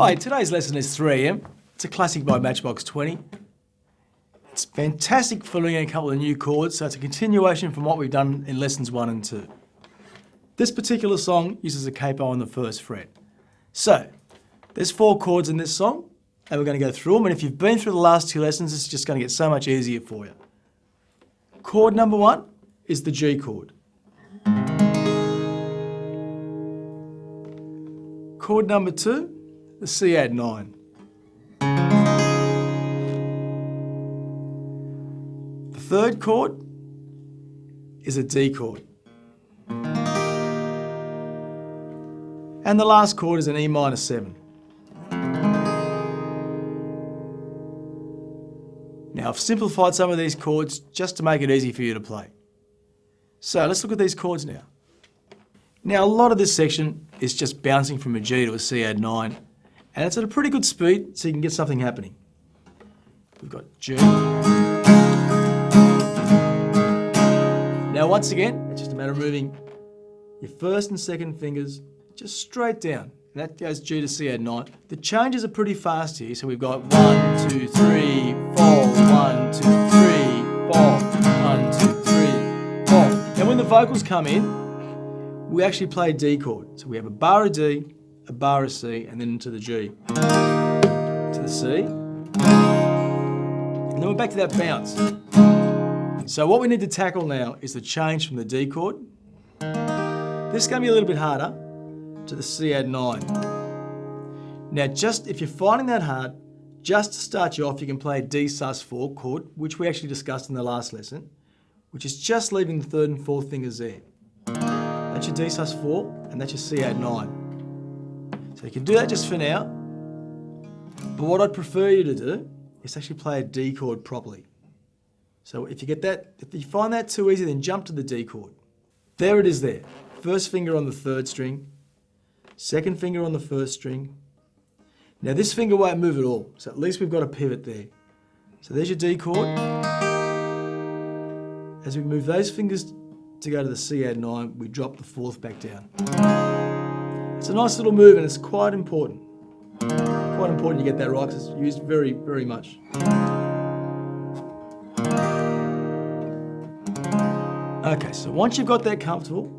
Hi, today's lesson is 3am. It's a classic by Matchbox 20. It's fantastic for learning a couple of new chords, so it's a continuation from what we've done in lessons 1 and 2. This particular song uses a capo on the first fret. So, there's 4 chords in this song, and we're going to go through them, and if you've been through the last 2 lessons, it's just going to get so much easier for you. Chord number 1 is the G chord. Chord number 2, the C add 9. The third chord is a D chord. And the last chord is an E minor 7. Now I've simplified some of these chords just to make it easy for you to play. So let's look at these chords now. Now a lot of this section is just bouncing from a G to a C add 9, and it's at a pretty good speed so you can get something happening. We've got G. Now once again, it's just a matter of moving your first and second fingers just straight down. And that goes G to C add 9. The changes are pretty fast here, so we've got 1, 2, 3, 4, 1, 2, 3, 4, 1, 2, 3, 4. Now when the vocals come in, we actually play a D chord. So we have a bar of D, a bar of C, and then into the G. To the C. And then we're back to that bounce. So what we need to tackle now is the change from the D chord. This is going to be a little bit harder, to the C add 9. Now just, if you're finding that hard, just to start you off, you can play a D sus4 chord, which we actually discussed in the last lesson, which is just leaving the third and fourth fingers there. That's your D sus4, and that's your C add 9. So you can do that just for now, but what I'd prefer you to do is actually play a D chord properly. So if you get that, if you find that too easy, then jump to the D chord. There it is there. First finger on the third string, second finger on the first string. Now this finger won't move at all, so at least we've got a pivot there. So there's your D chord. As we move those fingers to go to the C add 9, we drop the fourth back down. It's a nice little move and it's quite important. Quite important you get that right because it's used very, very much. Okay, so once you've got that comfortable,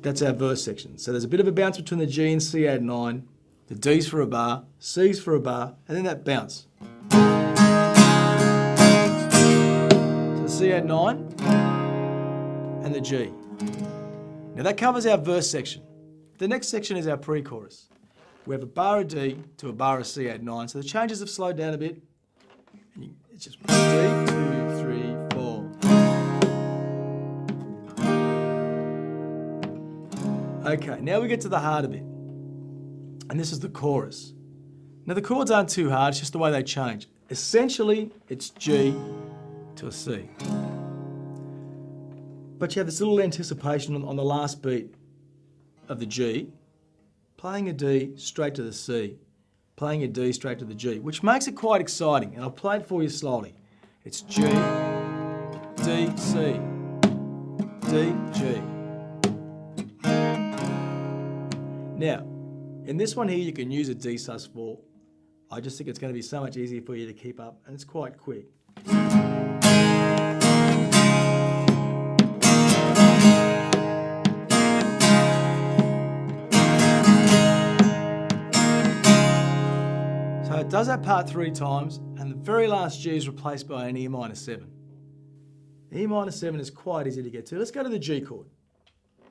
that's our verse section. So there's a bit of a bounce between the G and C add 9, the D's for a bar, C's for a bar, and then that bounce. So the C add 9 and the G. Now that covers our verse section. The next section is our pre-chorus. We have a bar of D to a bar of C add 9, so the changes have slowed down a bit. And it's just 3, 2, 3, 4. Okay, now we get to the harder bit. And this is the chorus. Now the chords aren't too hard, it's just the way they change. Essentially, it's G to a C. But you have this little anticipation on the last beat of the G, playing a D straight to the C, playing a D straight to the G, which makes it quite exciting, and I'll play it for you slowly. It's G, D, C, D, G. Now, in this one here you can use a D sus4. I just think it's going to be so much easier for you to keep up, and it's quite quick. So it does that part 3 times, and the very last G is replaced by an E minor 7. E minor 7 is quite easy to get to. Let's go to the G chord.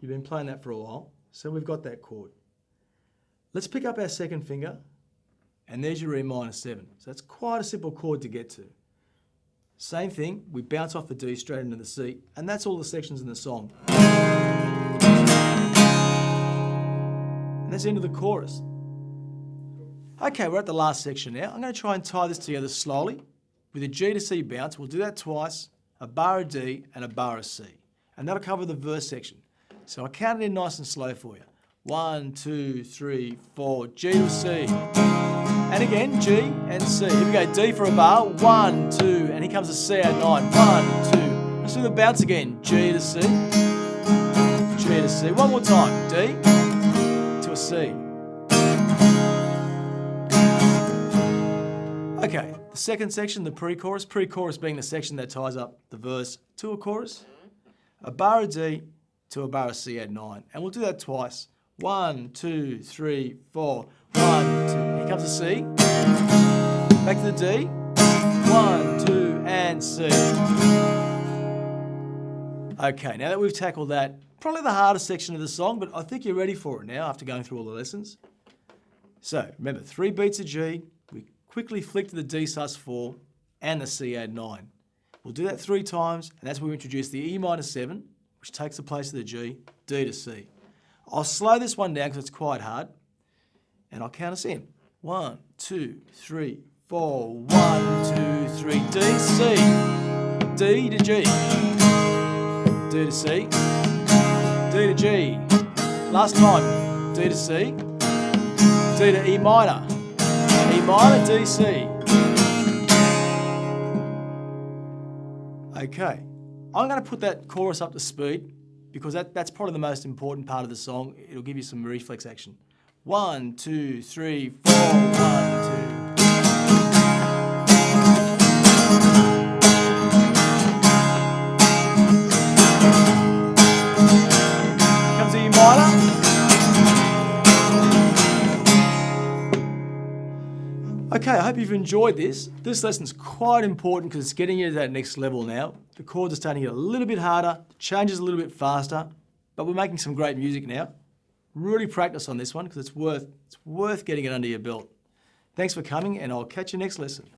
You've been playing that for a while, so we've got that chord. Let's pick up our second finger, and there's your E minor 7. So that's quite a simple chord to get to. Same thing, we bounce off the D straight into the C, and that's all the sections in the song. And that's the end of the chorus. Okay, we're at the last section now. I'm going to try and tie this together slowly with a G to C bounce. We'll do that twice, a bar of D and a bar of C. And that'll cover the verse section. So I'll count it in nice and slow for you. 1, 2, 3, 4, G to C. And again, G and C. Here we go, D for a bar, 1, 2, and here comes a C add 9, 1, 2. Let's do the bounce again, G to C, G to C. One more time, D to a C. Okay, the second section, the pre-chorus. Pre-chorus being the section that ties up the verse to a chorus. A bar of D to a bar of C add 9. And we'll do that twice. 1, 2, 3, 4. 1, 2. Here comes the C. Back to the D. 1, 2, and C. Okay, now that we've tackled that, probably the hardest section of the song, but I think you're ready for it now after going through all the lessons. So, remember, 3 beats of G, we quickly flick to the D sus4 and the C add 9. We'll do that 3 times, and that's where we introduce the E minor 7, which takes the place of the G, D to C. I'll slow this one down because it's quite hard, and I'll count us in. 1, 2, 3, 4, 1, 2, 3, D, C, D to G, D to C, D to G. Last time, D to C, D to E minor, D, C. Okay, I'm going to put that chorus up to speed because that's probably the most important part of the song. It'll give you some reflex action. 1, 2, 3, 4, 1, 2. Okay, I hope you've enjoyed this. This lesson's quite important because it's getting you to that next level now. The chords are starting to get a little bit harder, the changes a little bit faster, but we're making some great music now. Really practice on this one because it's worth getting it under your belt. Thanks for coming, and I'll catch you next lesson.